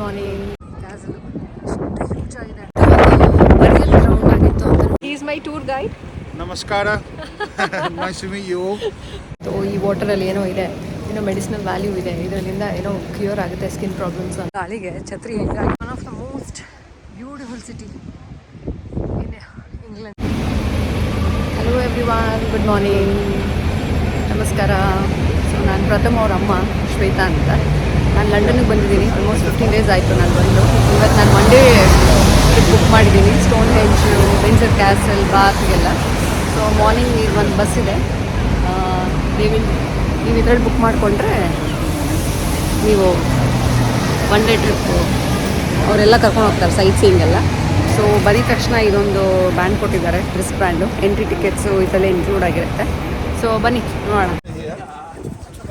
Morning. Castle ಎಷ್ಟು huge ಆಗಿದೆ. Burial ground ಆಗಿತ್ತು ಅಂತ. Is my tour guide. ನಮಸ್ಕಾರ. Nice to meet you. So ಈ ವಾಟರಲ್ಲಿ ಏನೋ ಇದೆ, ಏನೋ ಮೆಡಿಸಿನಲ್ ವ್ಯಾಲ್ಯೂ ಇದೆ, ಇದರಿಂದ ಏನೋ ಕ್ಯೂರ್ ಆಗುತ್ತೆ ಸ್ಕಿನ್ ಪ್ರಾಬ್ಲಮ್ಸ್. ಗಾಳಿಗೆ ಛತ್ರಿ ಹೆಂಗಾಗಿ one of the most beautiful city in England. Hello everyone, good morning, ನಮಸ್ಕಾರ. ಸೊ ನಾನು ಪ್ರಥಮ್ ಅವ್ರ ಅಮ್ಮ ಶ್ವೇತಾ ಅಂತ. ನಾನು ಲಂಡನ್ಗೆ ಬಂದಿದ್ದೀನಿ. ಆಲ್ಮೋಸ್ಟ್ 15 days ಆಯಿತು ನಾನು ಬಂದು. ಇವತ್ತು ನಾನು ಮಂಡೇ ಟ್ರಿಪ್ ಬುಕ್ ಮಾಡಿದ್ದೀನಿ, ಸ್ಟೋನ್ ಹೆಂಜ್, ವಿಂಡ್ಸರ್ ಕ್ಯಾಸಲ್, ಬಾತ್ಗೆಲ್ಲ. ಸೊ ಮಾರ್ನಿಂಗ್ ಒಂದು ಬಸ್ ಇದೆ, ನೀವು ಇದರಲ್ಲಿ ಬುಕ್ ಮಾಡಿಕೊಂಡ್ರೆ ನೀವು ಒನ್ ಡೇ ಟ್ರಿಪ್ಪು ಅವರೆಲ್ಲ ಕರ್ಕೊಂಡು ಹೋಗ್ತಾರೆ ಸೈಟ್ ಸೀಯಿಂಗೆಲ್ಲ. ಸೊ ಬಂದಿದ ತಕ್ಷಣ ಇದೊಂದು ಬ್ಯಾಂಡ್ ಕೊಟ್ಟಿದ್ದಾರೆ, ರಿಸ್ಟ್ ಬ್ಯಾಂಡು. ಎಂಟ್ರಿ ಟಿಕೆಟ್ಸು ಇದೆಲ್ಲ ಇನ್ಕ್ಲೂಡ್ ಆಗಿರುತ್ತೆ. ಸೊ ಬನ್ನಿ ನೋಡೋಣ.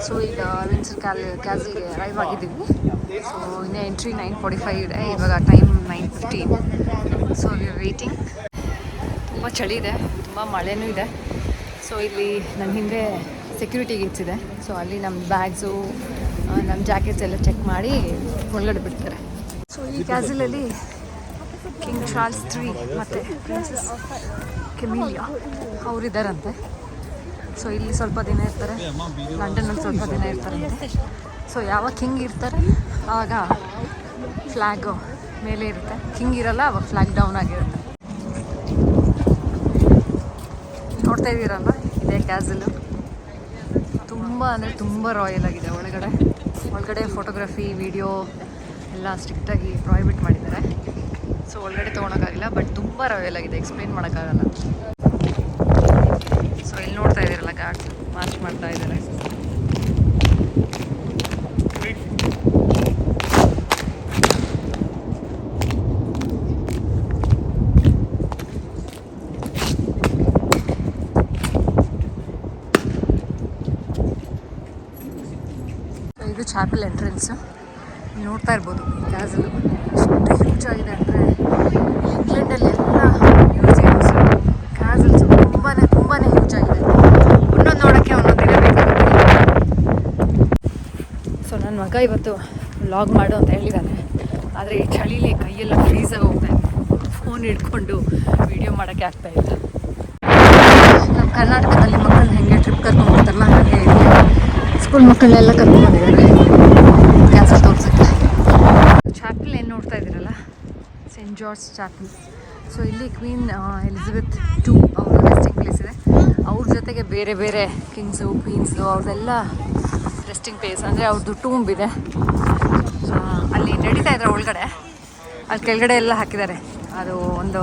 ಸೊ ಈಗ ವಿಂಡ್ಸರ್ ಕ್ಯಾಸಲ್ಗೆ ಅರೈವ್ ಆಗಿದ್ದೀವಿ. ಸೊ ಇನ್ನೇ ಎಂಟ್ರಿ 9:45 ಇದೆ, ಇವಾಗ ಟೈಮ್ 9:15. So waiting. ತುಂಬ ಚಳಿ ಇದೆ, ತುಂಬ ಮಳೆನೂ ಇದೆ. ಸೊ ಇಲ್ಲಿ ನನ್ನ ಹಿಂದೆ ಸೆಕ್ಯೂರಿಟಿ ಗೇಟ್ಸ್ ಇದೆ. ಸೊ ಅಲ್ಲಿ ನಮ್ಮ ಬ್ಯಾಗ್ಸು, ನಮ್ಮ ಜಾಕೆಟ್ಸ್ ಎಲ್ಲ ಚೆಕ್ ಮಾಡಿ ಒಳಗಡೆ ಬಿಡ್ತಾರೆ. ಸೊ ಈ ಕ್ಯಾಸಲಲ್ಲಿ ಕಿಂಗ್ ಚಾರ್ಲ್ಸ್ III ಮತ್ತು ಪ್ರಿನ್ಸೆಸ್ ಕೆಮಿಲಿಯಾ ಅವರಿದ್ದಾರಂತೆ. ಸೊ ಇಲ್ಲಿ ಸ್ವಲ್ಪ ದಿನ ಇರ್ತಾರೆ, ಲಂಡನ್ನಲ್ಲಿ ಸ್ವಲ್ಪ ದಿನ ಇರ್ತಾರಂತೆ. ಸೊ ಯಾವಾಗ ಕಿಂಗ್ ಇರ್ತಾರೆ ಆವಾಗ ಫ್ಲ್ಯಾಗು ಮೇಲೆ ಇರುತ್ತೆ, ಕಿಂಗ್ ಇರಲ್ಲ ಆವಾಗ ಫ್ಲ್ಯಾಗ್ ಡೌನ್ ಆಗಿರುತ್ತೆ. ನೋಡ್ತಾ ಇದ್ದೀರಲ್ಲ, ಇದೇ ಕ್ಯಾಸಲು. ತುಂಬ ಅಂದರೆ ತುಂಬ ರಾಯಲ್ ಆಗಿದೆ. ಒಳಗಡೆ ಫೋಟೋಗ್ರಫಿ, ವಿಡಿಯೋ ಎಲ್ಲ ಸ್ಟ್ರಿಕ್ಟಾಗಿ ಪ್ರಾಹಿಬಿಟ್ ಮಾಡಿದ್ದಾರೆ. ಸೊ ಒಳಗಡೆ ತೊಗೊಳಕ್ಕಾಗಿಲ್ಲ, ಬಟ್ ತುಂಬ ರಾಯಲ್ ಆಗಿದೆ, ಎಕ್ಸ್ಪ್ಲೇನ್ ಮಾಡೋಕ್ಕಾಗಲ್ಲ. ಸೊ ಇಲ್ಲಿ ನೋಡ್ತಾ ಇದ್ದೀರಲ್ಲ, ಗಾರ್ಡ್ಸ್ ಮಾರ್ಚ್ ಮಾಡ್ತಾ ಇದ್ದಾರೆ. ಇದು ಚಾಪಲ್ ಎಂಟ್ರೆನ್ಸು. ನೋಡ್ತಾ ಇರ್ಬೋದು ಕ್ಯಾಸಲು ಎಷ್ಟು ಹ್ಯೂಜ್ ಆಗಿದೆ ಅಂದರೆ, ಇಂಗ್ಲೆಂಡಲ್ಲಿ ಎಲ್ಲ ಮ್ಯೂಸಿಯಮ್ಸು, ಕ್ಯಾಸಲ್ಸು ತುಂಬಾ ಹ್ಯೂಜ್ ಆಗಿದೆ. ಒಂದೊಂದು ನೋಡೋಕ್ಕೆ ಒಂದೊಂದು ದಿನ ಬೇಕಾಗುತ್ತೆ. ಸೊ ನನ್ನ ಮಗ ಇವತ್ತು ವ್ಲಾಗ್ ಮಾಡು ಅಂತ ಹೇಳಿದ್ದಾನೆ, ಆದರೆ ಈ ಚಳಿಲಿ ಕೈಯೆಲ್ಲ ಫ್ರೀಸಾಗಿ ಹೋಗ್ತಾ ಇದೆ. ಫೋನ್ ಹಿಡ್ಕೊಂಡು ವೀಡಿಯೋ ಮಾಡೋಕ್ಕೆ ಆಗ್ತಾಯಿಲ್ಲ. ನಮ್ಮ ಕರ್ನಾಟಕದಲ್ಲಿ ಮಕ್ಕಳನ್ನ ಹೆಂಗೆ ಟ್ರಿಪ್ ಕರ್ಕೊಂಡು ಹೋಗ್ತಾರಲ್ಲ, ಹಾಗೆ ಸ್ಕೂಲ್ ಮಕ್ಕಳನ್ನೆಲ್ಲ ಕರ್ಕೊಂಡು ಬಂದಿದ್ದಾರೆ ಕ್ಯಾಸಲ್ ತೋರಿಸೋಕ್ಕೆ. ಚಾಪಲ್ ಏನು ನೋಡ್ತಾ ಇದ್ದೀರಲ್ಲ, ಸೇಂಟ್ ಜಾರ್ಜ್ ಚಾಪಲ್. ಸೊ ಇಲ್ಲಿ ಕ್ವೀನ್ ಎಲಿಜಬೆತ್ II ಅವ್ರ ರೆಸ್ಟಿಂಗ್ ಪ್ಲೇಸ್ ಇದೆ. ಅವ್ರ ಜೊತೆಗೆ ಬೇರೆ ಬೇರೆ ಕಿಂಗ್ಸು, ಕ್ವೀನ್ಸು ಅವ್ರದ್ದೆಲ್ಲ ರೆಸ್ಟಿಂಗ್ ಪ್ಲೇಸ್, ಅಂದರೆ ಅವ್ರದ್ದು ಟೂಂಬ್ ಇದೆ. ಅಲ್ಲಿ ನಡೀತಾ ಇದ್ದಾರೆ ಒಳಗಡೆ. ಅಲ್ಲಿ ಕೆಳಗಡೆ ಎಲ್ಲ ಹಾಕಿದ್ದಾರೆ, ಅದು ಒಂದು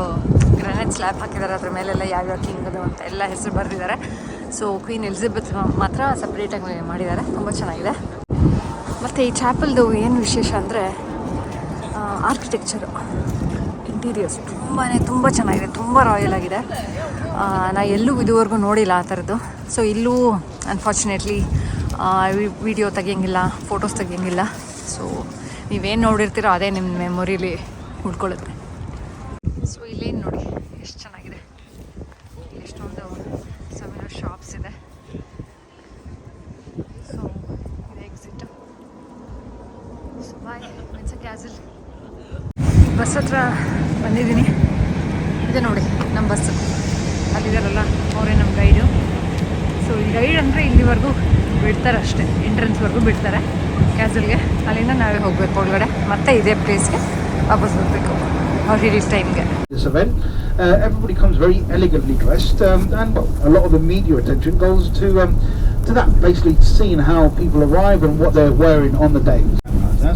ಗ್ರಾನೈಟ್ ಸ್ಲ್ಯಾಬ್ ಹಾಕಿದ್ದಾರೆ, ಅದ್ರ ಮೇಲೆಲ್ಲ ಯಾವ್ಯಾವ ಕಿಂಗದು ಅಂತ ಎಲ್ಲ ಹೆಸರು ಬರೆದಿದ್ದಾರೆ. ಸೊ ಕ್ವೀನ್ ಎಲಿಜಬೆತ್ ಮಾತ್ರ ಸಪ್ರೇಟಾಗಿ ಮಾಡಿದ್ದಾರೆ, ತುಂಬ ಚೆನ್ನಾಗಿದೆ. ಮತ್ತು ಈ ಚಾಪಲ್ದು ಏನು ವಿಶೇಷ ಅಂದರೆ ಆರ್ಕಿಟೆಕ್ಚರು, ಇಂಟೀರಿಯರ್ಸ್ ತುಂಬ ಚೆನ್ನಾಗಿದೆ, ತುಂಬ ರಾಯಲ್ ಆಗಿದೆ. ನಾ ಎಲ್ಲೂ ಇದುವರೆಗೂ ನೋಡಿಲ್ಲ ಆ ಥರದ್ದು. ಸೊ ಇಲ್ಲೂ ಅನ್ಫಾರ್ಚುನೇಟ್ಲಿ ವಿಡಿಯೋ ತೆಗಿಯೋಂಗಿಲ್ಲ, ಫೋಟೋಸ್ ತೆಗಿಯೋಂಗಿಲ್ಲ. ಸೊ ನೀವೇನು ನೋಡಿರ್ತೀರೋ ಅದೇ ನಿಮ್ಮ ಮೆಮೊರಿಲಿ ಉಳ್ಕೊಳ್ಳುತ್ತೆ. ಸೊ ಇಲ್ಲೇನು ನೋಡಿ ಎಷ್ಟು ಚೆನ್ನಾಗಿದೆ, ಎಷ್ಟೊಂದು ಸವಿನೋ ಶಾಪ್ಸ್ ಇದೆ. ಸೊ ಇದು exit. So bye, Windsor castle. Bus ಹತ್ರ ಬಂದಿದ್ದೀನಿ. ಇದೆ ನೋಡಿ ನಮ್ಮ ಬಸ್ಸು, ಅಲ್ಲಿದ್ದಾರಲ್ಲ ಅವರೇ ನಮ್ಮ ಗೈಡು. ಸೊ ಈ ಗೈಡ್ ಅಂದರೆ ಇಲ್ಲಿವರೆಗೂ ಬಿಡ್ತಾರೆ ಅಷ್ಟೇ, ಎಂಟ್ರೆನ್ಸ್ವರೆಗೂ ಬಿಡ್ತಾರೆ ಕ್ಯಾಸಲ್ಗೆ. ಅಲ್ಲಿಂದ ನಾವೇ ಹೋಗಬೇಕು ಒಳಗಡೆ, ಮತ್ತೆ ಇದೇ ಪ್ಲೇಸ್ಗೆ ವಾಪಸ್ ಹೋಗಬೇಕು ಅವ್ರ ಹಿಡಿದ ಟೈಮ್ಗೆ. This event, everybody comes very elegantly dressed, and a lot of the media attention goes to that, basically seeing how people arrive and what they're wearing on the day.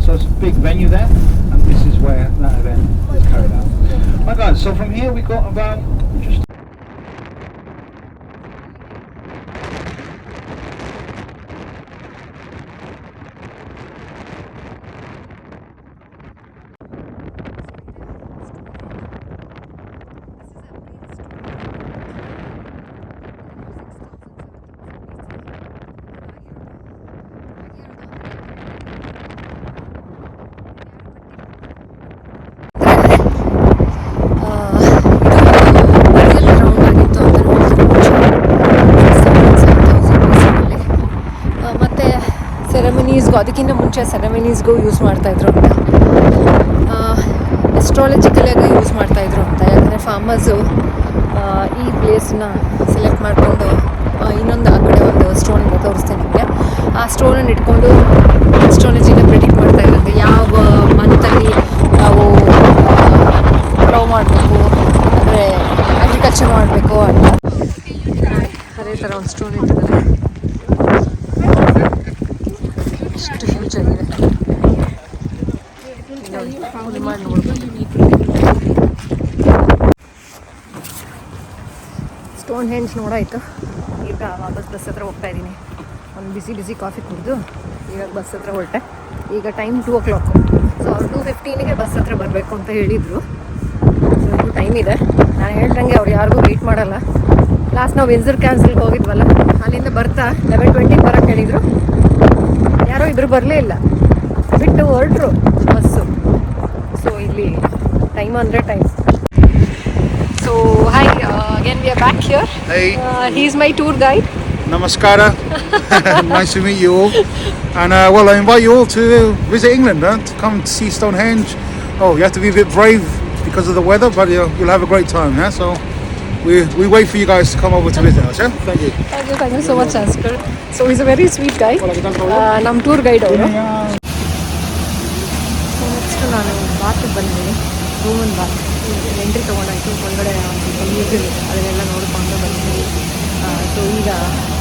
So it's a big venue there, and this is where that event is carried out. Right guys, so from here we got about just ಸೆರೆಮನೀಸ್ಗೂ ಅದಕ್ಕಿಂತ ಮುಂಚೆ ಸೆರೆಮನೀಸ್ಗೂ use ಮಾಡ್ತಾಯಿದ್ರು ಅಂತ. ಅಸ್ಟ್ರಾಲಜಿಕಲಾಗಿ use ಮಾಡ್ತಾಯಿದ್ರು ಅಂತ. ಯಾಕಂದರೆ farmers ಈ ಪ್ಲೇಸ್ನ select ಮಾಡಿಕೊಂಡು ಇನ್ನೊಂದು ಆ ಕಡೆ ಒಂದು ಸ್ಟೋನ್ ತೋರಿಸ್ತೀನಿ ನಿಮಗೆ. ಆ ಸ್ಟೋನನ್ನು ಇಟ್ಕೊಂಡು ಅಸ್ಟ್ರಾಲಜಿನ ಪ್ರಿಡಿಕ್ಟ್ ಮಾಡ್ತಾಯಿದ್ರಂತೆ. ಯಾವ ಮಂತಲ್ಲಿ ನಾವು ಗ್ರೋ ಮಾಡಬೇಕು, ಅಂದರೆ ಅಗ್ರಿಕಲ್ಚರ್ ಮಾಡಬೇಕು ಅಂತ. ಅದೇ ಥರ ಒಂದು ಸ್ಟೋನ್ ಇಟ್ಟಿದ್ದಾರೆ. ಎಷ್ಟು ಹ್ಯೂಜ್ ಆಗಿದೆ ಮಾಡಿ ನೋಡ್ಬೋದು. ಸ್ಟೋನ್ ಹೆಂಜ್ ನೋಡಾಯಿತು. ಈಗ ವಾಪಸ್ ಬಸ್ ಹತ್ರ ಹೋಗ್ತಾ ಇದ್ದೀನಿ. ಒಂದು ಬಿಸಿ ಕಾಫಿ ಕುಡಿದು ಈಗ ಬಸ್ ಹತ್ರ ಹೊರಟೆ. ಈಗ ಟೈಮ್ 2 o'clock. ಸೊ ಅವ್ರು 2:15ಗೆ ಬಸ್ ಹತ್ರ ಬರಬೇಕು ಅಂತ ಹೇಳಿದರು. ಸೊ ಇನ್ನೂ ಟೈಮ್ ಇದೆ. ನಾನು ಹೇಳ್ದಂಗೆ ಅವ್ರು ಯಾರಿಗೂ ವೆಯ್ಟ್ ಮಾಡಲ್ಲ. ಲಾಸ್ಟ್ ನಾವು ವಿಂಜರ್ ಕ್ಯಾನ್ಸಲ್ಗೆ ಹೋಗಿದ್ವಲ್ಲ, ಅಲ್ಲಿಂದ ಬರ್ತಾ 11:20 ಬರೋಕ್ಕೆ ಹೇಳಿದರು. ಯಾರೋ ಇಬ್ಬರು ಬರಲೇ ಇಲ್ಲ, ಬಿಟ್ಟು ಹೊರಟ್ರು ಬಸ್ಸು. ಸೊ ಇಲ್ಲಿ ಟೈಮ್ ಅಂದರೆ time. So hi, again we are back here. Hey. He's my tour guide. Namaskara. Nice to meet you all. And well, I invite you all to visit England, to come and see Stonehenge. Oh, you have to be a bit brave because of the weather, but you'll have a great time. Yeah, so we wait for you guys to come over to visit us. Yeah, thank you. Thank you so much, Askar. So he's a very sweet guy. Nam tour guide ಅವರು. So next ನಾನು ಬಾತ್ಗೆ ಬಂದಿದ್ದೀನಿ, Roman Baat. Entry ತೊಗೊಂಡಾಯ್ತು. ಒಳಗಡೆ ಒಂದು ಸ್ವಲ್ಪ museum ಇದೆ, ಅದನ್ನೆಲ್ಲ ನೋಡಿಕೊಂಡು ಬಂದಿದ್ದೀವಿ. ಸೊ ಈಗ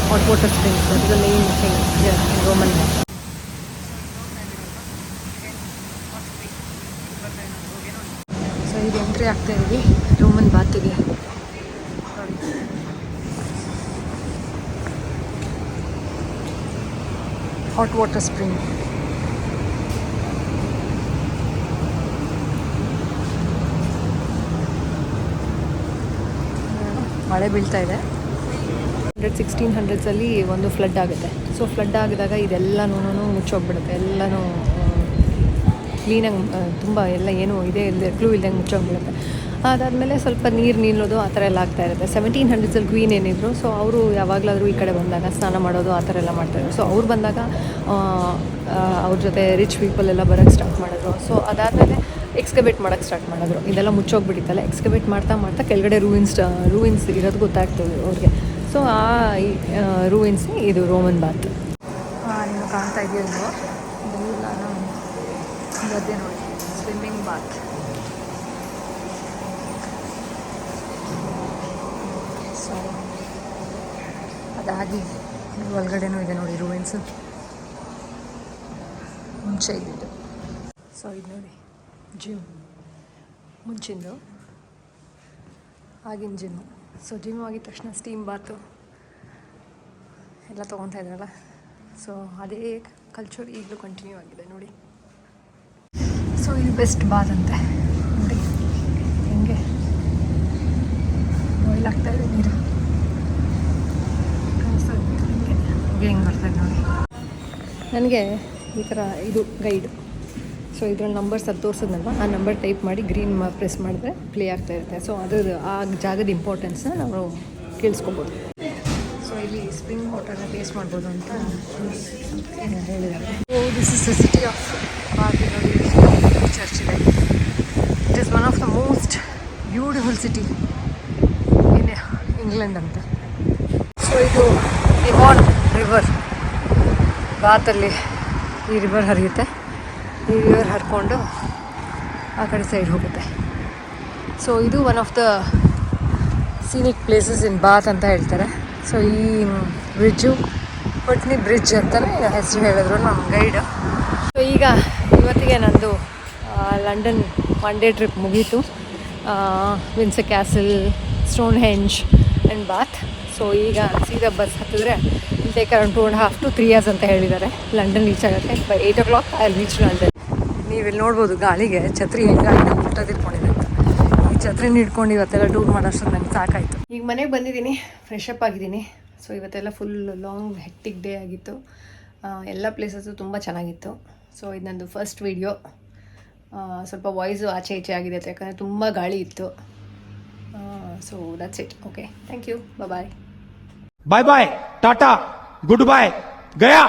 hot water springs, that is the main thing Roman bath. So ಈಗ ಎಂಟ್ರಿ ಆಗ್ತಾ ಇದ್ದೀವಿ ರೋಮನ್ ಬಾತಿಗೆ. Hot water spring. ಮಳೆ ಬೀಳ್ತಾ ಇದೆ. 1600s ಒಂದು ಫ್ಲಡ್ ಆಗುತ್ತೆ. ಸೊ ಫ್ಲಡ್ ಆಗಿದಾಗ ಇದೆಲ್ಲನೂ ಮುಚ್ಚೋಗ್ಬಿಡುತ್ತೆ. ಎಲ್ಲನೂ ಕ್ಲೀನಾಗಿ ತುಂಬ ಎಲ್ಲ ಏನೂ ಇದೆ ಇಲ್ಲದೆ ಕ್ಲೂ ಇಲ್ದಂಗೆ ಮುಚ್ಚೋಗ್ಬಿಡುತ್ತೆ. ಅದಾದಮೇಲೆ ಸ್ವಲ್ಪ ನೀರು ನಿಲ್ಲೋದು ಆ ಥರ ಎಲ್ಲ ಆಗ್ತಾ ಇರುತ್ತೆ. 1700s ಕ್ವೀನ್ ಏನಿದ್ರು, ಸೊ ಅವರು ಯಾವಾಗಲಾದರೂ ಈ ಕಡೆ ಬಂದಾಗ ಸ್ನಾನ ಮಾಡೋದು ಆ ಥರ ಎಲ್ಲ ಮಾಡ್ತಾಯಿದ್ರು. ಸೊ ಅವ್ರು ಬಂದಾಗ ಅವ್ರ ಜೊತೆ ರಿಚ್ ಪೀಪಲ್ ಎಲ್ಲ ಬರೋಕ್ಕೆ ಸ್ಟಾರ್ಟ್ ಮಾಡಿದ್ರು. ಸೊ ಅದಾದಮೇಲೆ ಎಕ್ಸ್ಕವೇಟ್ ಮಾಡೋಕ್ಕೆ ಸ್ಟಾರ್ಟ್ ಮಾಡಿದ್ರು. ಇದೆಲ್ಲ ಮುಚ್ಚೋಗ್ಬಿಟ್ಟಿತ್ತಲ್ಲ, ಎಕ್ಸ್ಕವೇಟ್ ಮಾಡ್ತಾ ಕೆಳಗಡೆ ರೂಯಿನ್ಸ್ ಇರೋದು ಗೊತ್ತಾಗ್ತದೆ ಅವ್ರಿಗೆ. ಸೊ ಆ ರೂಯಿನ್ಸ್ ಇದು ರೋಮನ್ ಬಾತ್. ನೀವು ಕಾಣ್ತಾ ಇದೆಯೋ ಇದೆಲ್ಲ ಗದ್ದೆ ನೋಡಿ, ಸ್ವಿಮ್ಮಿಂಗ್ ಬಾತ್. ಸೊ ಅದಾಗಿ ಒಳಗಡೆನೂ ಇದೆ ನೋಡಿ ರೂಯಿನ್ಸು, ಮುಂಚೆ ಇದ್ದಿದ್ದು. ಸೊ ಇದು ನೋಡಿ ಜಿಮ್, ಮುಂಚಿಂದು ಆಗಿನ ಜಿಮ್ಮು. ಸೊ ಜಿಮ್ ಆಗಿದ ತಕ್ಷಣ ಸ್ಟೀಮ್ ಬಾತು ಎಲ್ಲ ತೊಗೊತಾ ಇದ್ರಲ್ಲ. ಸೊ ಅದೇ ಕಲ್ಚರ್ ಈಗಲೂ ಕಂಟಿನ್ಯೂ ಆಗಿದೆ ನೋಡಿ. ಸೊ ಇದು ಬೆಸ್ಟ್ ಬಾತ್ ಅಂತೆ ನೋಡಿ, ಹೆಂಗೆ ಬಾಯ್ಲ್ ಆಗ್ತಾ ಇದೆ ನೀರು. ಹೆಂಗೆ ಬರ್ತಾಯಿದೆ ನೋಡಿ. ನನಗೆ ಈ ಥರ ಇದು ಗೈಡ್. ಸೊ ಇದ್ರಲ್ಲಿ ನಂಬರ್ಸ್ ಅದು ತೋರಿಸೋದಲ್ವ, ಆ ನಂಬರ್ ಟೈಪ್ ಮಾಡಿ ಗ್ರೀನ್ ಪ್ರೆಸ್ ಮಾಡಿದ್ರೆ ಪ್ಲೇ ಆಗ್ತಾ ಇರುತ್ತೆ. ಸೊ ಅದ್ರದ್ದು ಆ ಜಾಗದ ಇಂಪಾರ್ಟೆನ್ಸ್ನ ನಾವು ಕೇಳಿಸ್ಕೊಬೋದು. ಸೊ ಇಲ್ಲಿ ಸ್ಪ್ರಿಂಗ್ ವಾಟರ್ನ ಟೇಸ್ಟ್ ಮಾಡ್ಬೋದು ಅಂತ ಹೇಳಿದ್ದಾರೆ. So this is the city of Bath. ನೋಡಿ ಚರ್ಚ್ ಇದೆ. It is one of the most beautiful city in England ಅಂತ. ಸೊ ಇದು ಡಿವಾನ್ ರಿವರ್, ಬಾತಲ್ಲಿ ಈ ರಿವರ್ ಹರಿಯುತ್ತೆ. ಈ ರಿವರ್ ಹರ್ಕೊಂಡು ಆ ಕಡೆ ಸೈಡ್ ಹೋಗುತ್ತೆ. ಸೊ ಇದು one of the scenic places in Bath ಅಂತ ಹೇಳ್ತಾರೆ. ಸೊ ಈ ಬ್ರಿಡ್ಜು ಪಟ್ನಿ ಬ್ರಿಡ್ಜ್ ಅಂತಲೇ ಹೆಸರು ಹೇಳಿದ್ರು ನಮ್ಮ ಗೈಡ್. ಸೊ ಈಗ ಇವತ್ತಿಗೆ ನಂದು ಲಂಡನ್ 1 day ಟ್ರಿಪ್ ಮುಗೀತು. Windsor castle, Stonehenge and bath. So ಈಗ ಸೀದಾ ಬಸ್ ಹತ್ತಿದ್ರೆ ಟೇಕ್ ಅರೌಂಡ್ 2.5 to 3 hours ಅಂತ ಹೇಳಿದ್ದಾರೆ ಲಂಡನ್ ರೀಚ್ ಆಗುತ್ತೆ. By 8 o'clock I will reach London. ನೀವಿಲ್ಲಿ ನೋಡ್ಬೋದು ಗಾಳಿಗೆ ಛತ್ರಿ ಹೆಂಗಾಗಿ ಮುಟ್ಟದಿಟ್ಕೊಂಡಿದೆ ಅಂತ. ಈ ಛತ್ರಿನ ಹಿಡ್ಕೊಂಡು ಇವತ್ತೆಲ್ಲ ಟೂರ್ ಮಾಡೋಷ್ಟು ನನಗೆ ಸಾಕಾಯಿತು. ಈಗ ಮನೆಗೆ ಬಂದಿದ್ದೀನಿ, ಫ್ರೆಶ್ ಅಪ್ ಆಗಿದ್ದೀನಿ. ಸೊ ಇವತ್ತೆಲ್ಲ ಫುಲ್ ಲಾಂಗ್ ಹೆಕ್ಟಿಕ್ ಡೇ ಆಗಿತ್ತು. ಎಲ್ಲ ಪ್ಲೇಸಸ್ಸು ತುಂಬ ಚೆನ್ನಾಗಿತ್ತು. ಸೊ ಇದು ನಂದು ಫಸ್ಟ್ ವೀಡಿಯೋ. ಸ್ವಲ್ಪ ವಾಯ್ಸು ಆಚೆ ಈಚೆ ಆಗಿದೆ ಯಾಕಂದರೆ ತುಂಬ ಗಾಳಿ ಇತ್ತು. So that's it. Okay, thank you, bye. Bye bye, tata, good bye, Gaya.